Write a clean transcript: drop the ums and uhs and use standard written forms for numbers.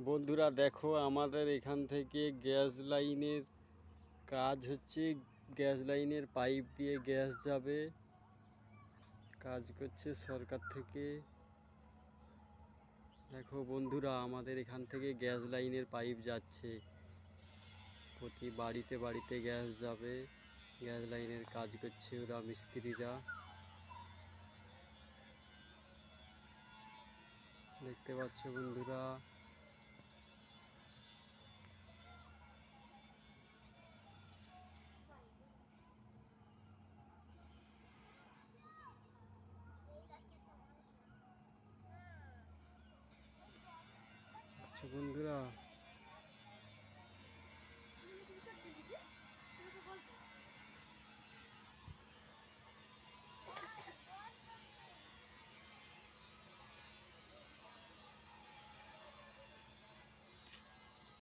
বন্ধুরা দেখো, আমাদের এখান থেকে গ্যাস লাইনের কাজ হচ্ছে। গ্যাস লাইনের পাইপ দিয়ে গ্যাস যাবে, কাজ করছে সরকার থেকে। দেখো বন্ধুরা, আমাদের এখান থেকে গ্যাস লাইনের পাইপ যাচ্ছে, প্রতি বাড়িতে বাড়িতে গ্যাস যাবে। গ্যাস লাইনের কাজ করছে ওরা, মিস্ত্রিরা। দেখতে পাচ্ছ বন্ধুরা। বন্ধুরা